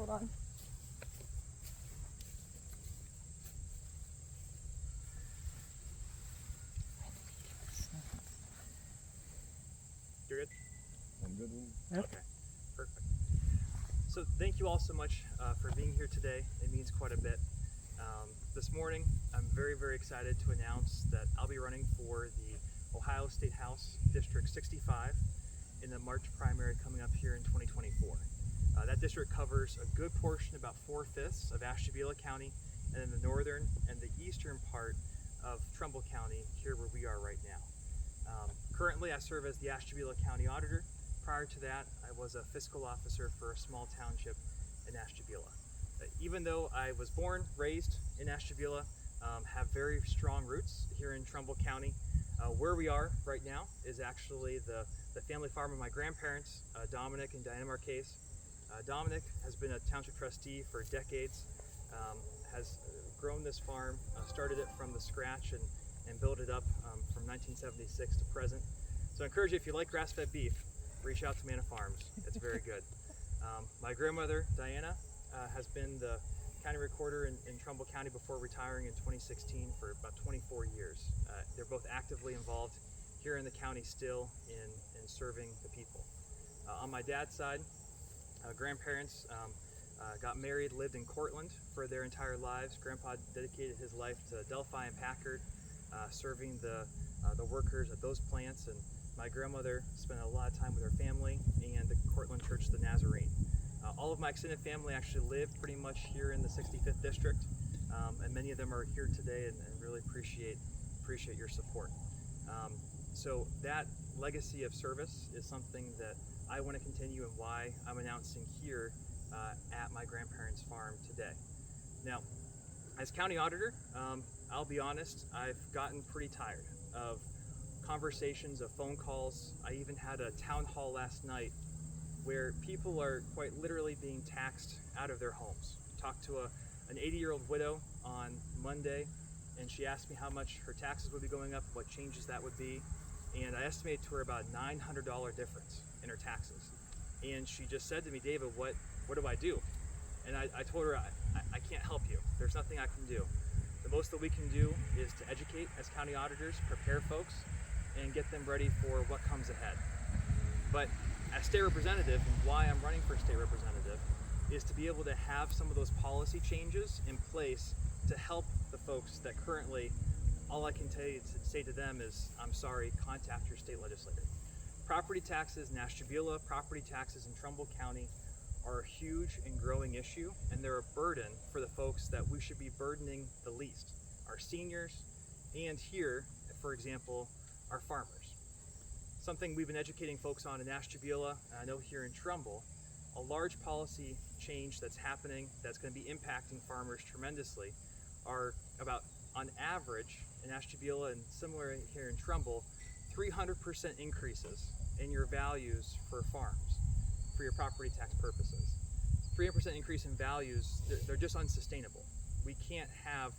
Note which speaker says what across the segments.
Speaker 1: Hold on.
Speaker 2: You're good?
Speaker 3: I'm good.
Speaker 2: Okay, perfect. So thank you all so much for being here today. It means quite a bit. This morning, I'm very, very excited to announce that I'll be running for the Ohio State House District 65 in the March primary coming up here in 2024. That district covers a good portion, about 4/5 of Ashtabula County, and then the northern and the eastern part of Trumbull County, here where we are right now. Currently, I serve as the Ashtabula County Auditor. Prior to that, I was a fiscal officer for a small township in Ashtabula. Even though I was born, raised in Ashtabula, have very strong roots here in Trumbull County. Where we are right now is actually the family farm of my grandparents, Dominic and Diana Marquez. Dominic has been a township trustee for decades, has grown this farm, started it from the scratch and built it up from 1976 to present. So I encourage you, if you like grass-fed beef, reach out to Manna Farms. It's very good. My grandmother, Diana, has been the county recorder in Trumbull County before retiring in 2016 for about 24 years. They're both actively involved here in the county still in serving the people. On my dad's side, grandparents got married, lived in Cortland for their entire lives. Grandpa dedicated his life to Delphi and Packard, serving the workers at those plants, and my grandmother spent a lot of time with her family and the Cortland Church of the Nazarene. All of my extended family actually live pretty much here in the 65th District, and many of them are here today and really appreciate your support. So that legacy of service is something that I want to continue and why I'm announcing here at my grandparents' farm today. Now, as county auditor, I'll be honest, I've gotten pretty tired of conversations, of phone calls. I even had a town hall last night where people are quite literally being taxed out of their homes. I talked to an 80-year-old widow on Monday, and she asked me how much her taxes would be going up, what changes that would be, and I estimated to her about $900 difference in her taxes. And she just said to me, David, what do I do? And I told her, I can't help you. There's nothing I can do. The most that we can do is to educate as county auditors, prepare folks, and get them ready for what comes ahead. But as state representative, and why I'm running for state representative, is to be able to have some of those policy changes in place to help the folks that currently, all I can say to them is, I'm sorry, contact your state legislator. Property taxes in Ashtabula, property taxes in Trumbull County are a huge and growing issue, and they're a burden for the folks that we should be burdening the least, our seniors, and here, for example, our farmers. Something we've been educating folks on in Ashtabula, and I know here in Trumbull, a large policy change that's happening that's going to be impacting farmers tremendously are about, on average, in Ashtabula and similar here in Trumbull, 300% increases in your values for farms, for your property tax purposes. 300% increase in values, they're just unsustainable. We can't have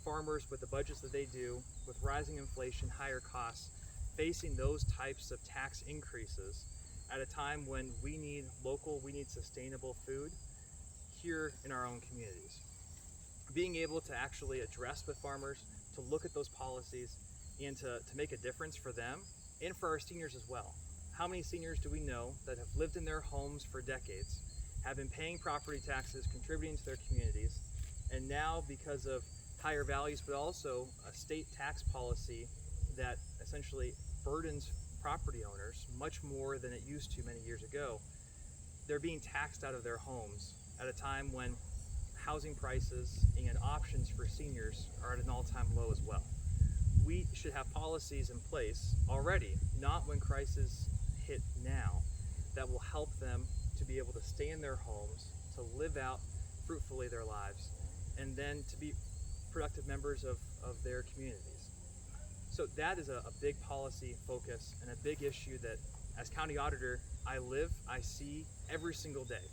Speaker 2: farmers with the budgets that they do, with rising inflation, higher costs, facing those types of tax increases at a time when we need local, we need sustainable food here in our own communities. Being able to actually address with farmers, to look at those policies, and to make a difference for them and for our seniors as well. How many seniors do we know that have lived in their homes for decades, have been paying property taxes, contributing to their communities, and now because of higher values, but also a state tax policy that essentially burdens property owners much more than it used to many years ago, they're being taxed out of their homes at a time when housing prices and options for seniors are at an all-time low as well. We should have policies in place already, not when crises hit now, that will help them to be able to stay in their homes, to live out fruitfully their lives, and then to be productive members of their communities. So that is a big policy focus and a big issue that, as county auditor, I see every single day.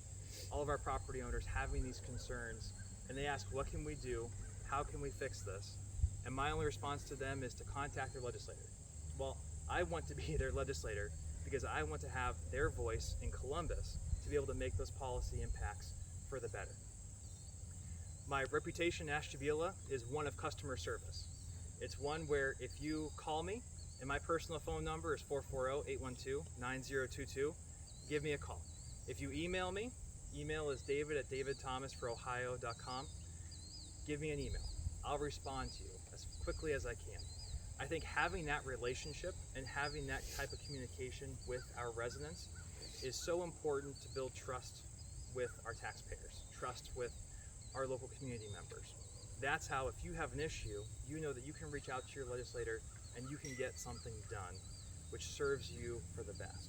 Speaker 2: All of our property owners having these concerns, and they ask, what can we do? How can we fix this? And my only response to them is to contact their legislator. Well, I want to be their legislator because I want to have their voice in Columbus to be able to make those policy impacts for the better. My reputation in Ashtabula is one of customer service. It's one where if you call me, and my personal phone number is 440-812-9022, give me a call. If you email me, email is david@davidthomasforohio.com. Give me an email. I'll respond to you as quickly as I can. I think having that relationship and having that type of communication with our residents is so important to build trust with our taxpayers, trust with our local community members. That's how, if you have an issue, you know that you can reach out to your legislator and you can get something done which serves you for the best.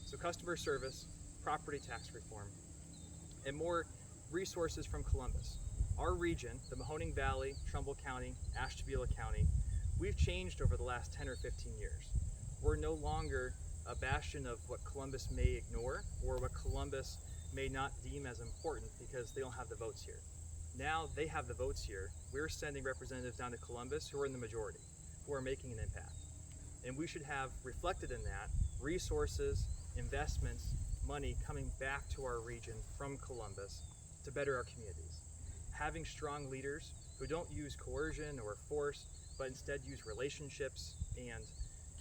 Speaker 2: So customer service, property tax reform, and more resources from Columbus. Our region, the Mahoning Valley, Trumbull County, Ashtabula County, we've changed over the last 10 or 15 years. We're no longer a bastion of what Columbus may ignore or what Columbus may not deem as important because they don't have the votes here. Now they have the votes here. We're sending representatives down to Columbus who are in the majority, who are making an impact. And we should have reflected in that resources, investments, money coming back to our region from Columbus to better our communities. Having strong leaders who don't use coercion or force, but instead use relationships and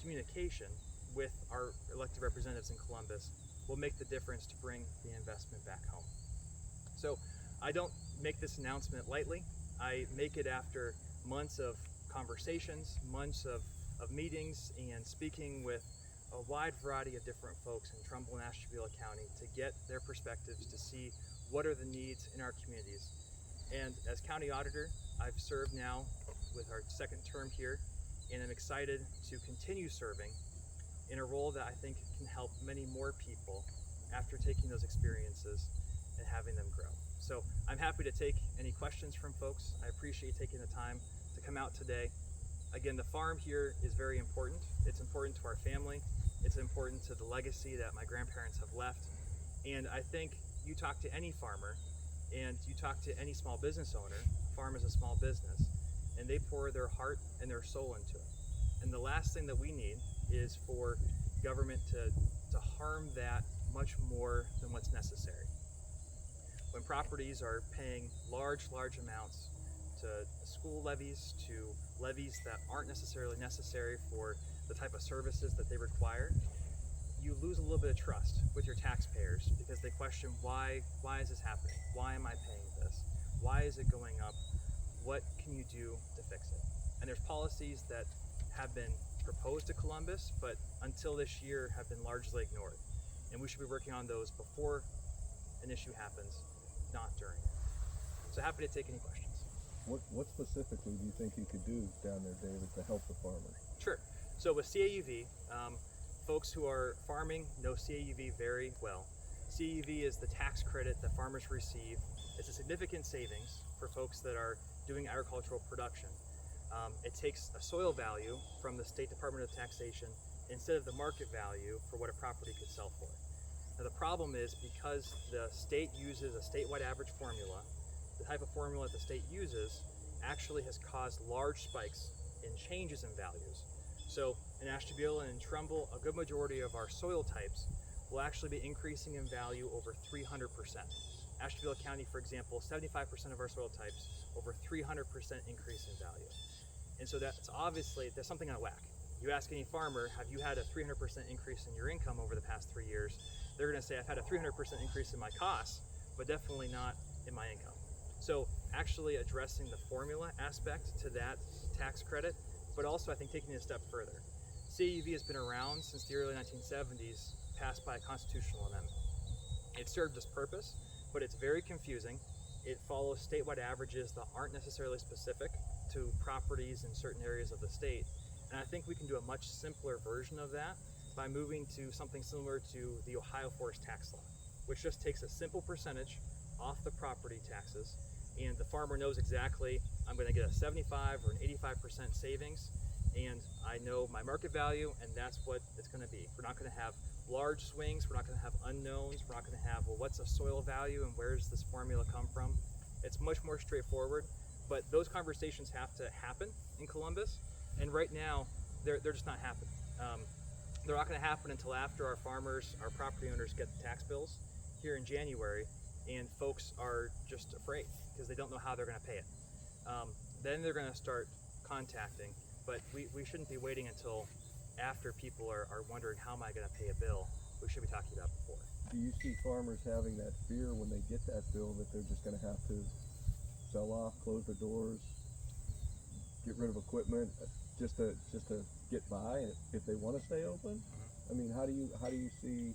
Speaker 2: communication with our elected representatives in Columbus will make the difference to bring the investment back home. So I don't make this announcement lightly. I make it after months of conversations, months of meetings, and speaking with a wide variety of different folks in Trumbull and Ashtabula County to get their perspectives, to see what are the needs in our communities. And as County Auditor, I've served now with our second term here, and I'm excited to continue serving in a role that I think can help many more people after taking those experiences and having them grow. So I'm happy to take any questions from folks. I appreciate taking the time to come out today. Again, the farm here is very important. It's important to our family. It's important to the legacy that my grandparents have left. And I think you talk to any farmer and you talk to any small business owner, farm is a small business, and they pour their heart and their soul into it. And the last thing that we need is for government to harm that much more than what's necessary. When properties are paying large amounts to school levies, to levies that aren't necessarily necessary for the type of services that they require, you lose a little bit of trust with your taxpayers because they question, why is this happening? Why am I paying this? Why is it going up? What can you do to fix it? And there's policies that have been proposed to Columbus, but until this year have been largely ignored. And we should be working on those before an issue happens, not during it. So happy to take any questions.
Speaker 1: What specifically do you think you could do down there, David, to help the farmers?
Speaker 2: Sure. So with CAUV, folks who are farming know CAUV very well. CAUV is the tax credit that farmers receive. It's a significant savings for folks that are doing agricultural production. It takes a soil value from the State Department of Taxation instead of the market value for what a property could sell for. Now the problem is because the state uses a statewide average formula, the type of formula that the state uses actually has caused large spikes in changes in values. So in Ashtabula and in Trumbull, a good majority of our soil types will actually be increasing in value over 300%. Ashtabula County, for example, 75% of our soil types, over 300% increase in value. And so that's obviously, there's something out of whack. You ask any farmer, have you had a 300% increase in your income over the past 3 years? They're gonna say, I've had a 300% increase in my costs, but definitely not in my income. So actually addressing the formula aspect to that tax credit, but also I think taking it a step further. CAUV has been around since the early 1970s, passed by a constitutional amendment. It served its purpose, but it's very confusing. It follows statewide averages that aren't necessarily specific to properties in certain areas of the state. And I think we can do a much simpler version of that by moving to something similar to the Ohio Forest Tax Law, which just takes a simple percentage off the property taxes, and the farmer knows exactly, I'm gonna get a 75 or an 85% savings, and I know my market value, and that's what it's gonna be. We're not gonna have large swings, we're not gonna have unknowns, we're not gonna have, well, what's a soil value and where does this formula come from? It's much more straightforward, but those conversations have to happen in Columbus, and right now, they're just not happening. They're not gonna happen until after our farmers, our property owners get the tax bills here in January, and folks are just afraid because they don't know how they're going to pay it. Then they're going to start contacting, but we shouldn't be waiting until after people are wondering, how am I going to pay a bill? We should be talking about before.
Speaker 1: Do you see farmers having that fear when they get that bill that they're just going to have to sell off, close their doors, get rid of equipment just to get by if they want to stay open? I mean, how do you see,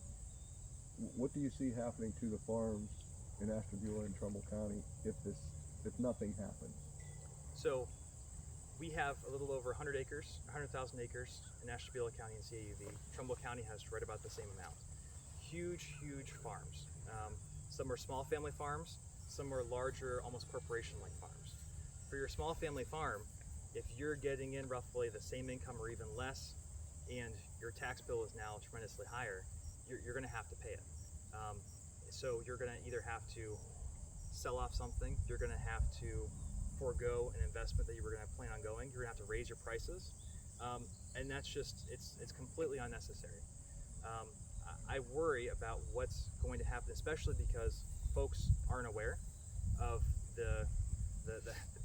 Speaker 1: what do you see happening to the farms in Ashtabula and Trumbull County if nothing happens?
Speaker 2: So we have a little over 100,000 acres in Ashtabula County and CAUV. Trumbull County has right about the same amount. Huge farms. Some are small family farms, some are larger, almost corporation-like farms. For your small family farm, if you're getting in roughly the same income or even less, and your tax bill is now tremendously higher, you're going to have to pay it. So you're going to either have to sell off something, you're going to have to forego an investment that you were going to plan on going, you're going to have to raise your prices, and that's just, it's completely unnecessary. I worry about what's going to happen, especially because folks aren't aware of the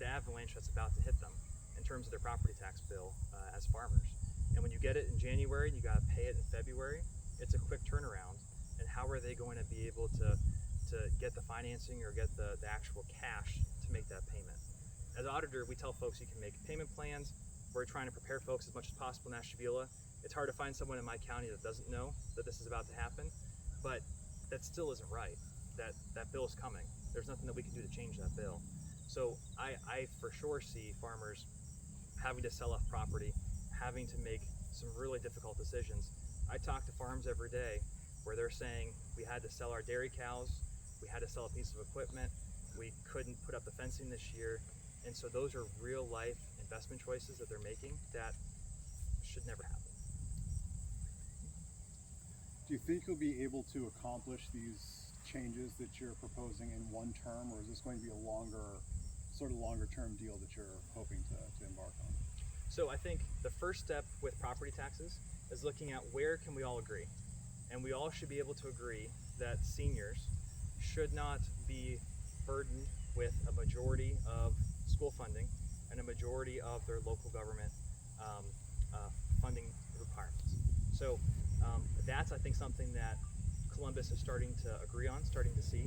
Speaker 2: avalanche that's about to hit them in terms of their property tax bill as farmers. And when you get it in January, you got to pay it in February. It's a quick turnaround. And how are they going to be able to get the financing or get the actual cash to make that payment? As auditor, we tell folks you can make payment plans. We're trying to prepare folks as much as possible in Ashtabula. It's hard to find someone in my county that doesn't know that this is about to happen, but that still isn't right. That bill is coming. There's nothing that we can do to change that bill. So I for sure see farmers having to sell off property, having to make some really difficult decisions. I talk to farms every day where they're saying, we had to sell our dairy cows, we had to sell a piece of equipment, we couldn't put up the fencing this year. And so those are real life investment choices that they're making that should never happen.
Speaker 3: Do you think you'll be able to accomplish these changes that you're proposing in one term, or is this going to be a longer term deal that you're hoping to embark on?
Speaker 2: So I think the first step with property taxes is looking at where can we all agree. And we all should be able to agree that seniors should not be burdened with a majority of school funding and a majority of their local government funding requirements. So that's, I think, something that Columbus is starting to agree on, starting to see.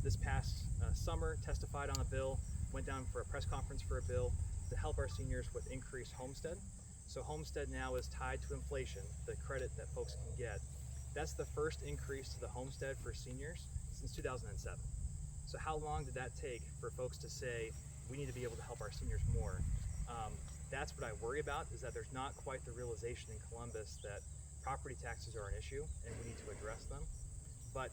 Speaker 2: This past summer, testified on a bill, went down for a press conference for a bill to help our seniors with increased homestead. So homestead now is tied to inflation, the credit that folks can get. That's the first increase to the homestead for seniors since 2007. So how long did that take for folks to say, we need to be able to help our seniors more? That's what I worry about, is that there's not quite the realization in Columbus that property taxes are an issue and we need to address them. But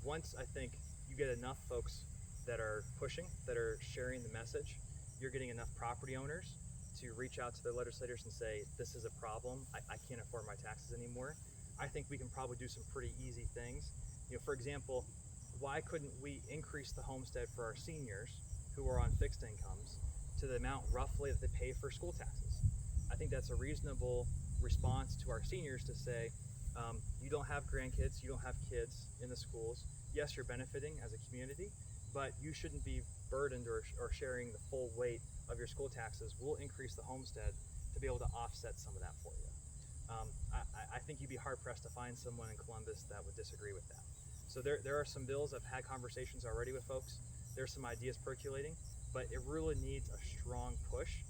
Speaker 2: once I think you get enough folks that are pushing, that are sharing the message, you're getting enough property owners to reach out to their legislators and say, this is a problem, I can't afford my taxes anymore. I think we can probably do some pretty easy things. For example, why couldn't we increase the homestead for our seniors who are on fixed incomes to the amount roughly that they pay for school taxes? I think that's a reasonable response to our seniors to say, you don't have grandkids, you don't have kids in the schools. Yes, you're benefiting as a community, but you shouldn't be burdened or sharing the full weight of your school taxes. We'll increase the homestead to be able to offset some of that for you. I think you'd be hard-pressed to find someone in Columbus that would disagree with that. So there are some bills, I've had conversations already with folks. There's some ideas percolating, but it really needs a strong push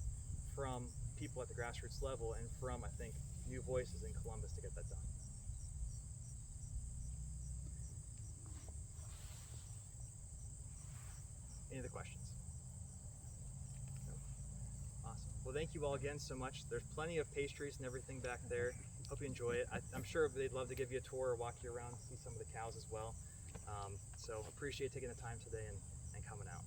Speaker 2: from people at the grassroots level and from, I think, new voices in Columbus to get that done. Any other questions? No? Awesome. Well, thank you all again so much. There's plenty of pastries and everything back there. Hope you enjoy it. I'm sure they'd love to give you a tour or walk you around, see some of the cows as well. So appreciate taking the time today and coming out.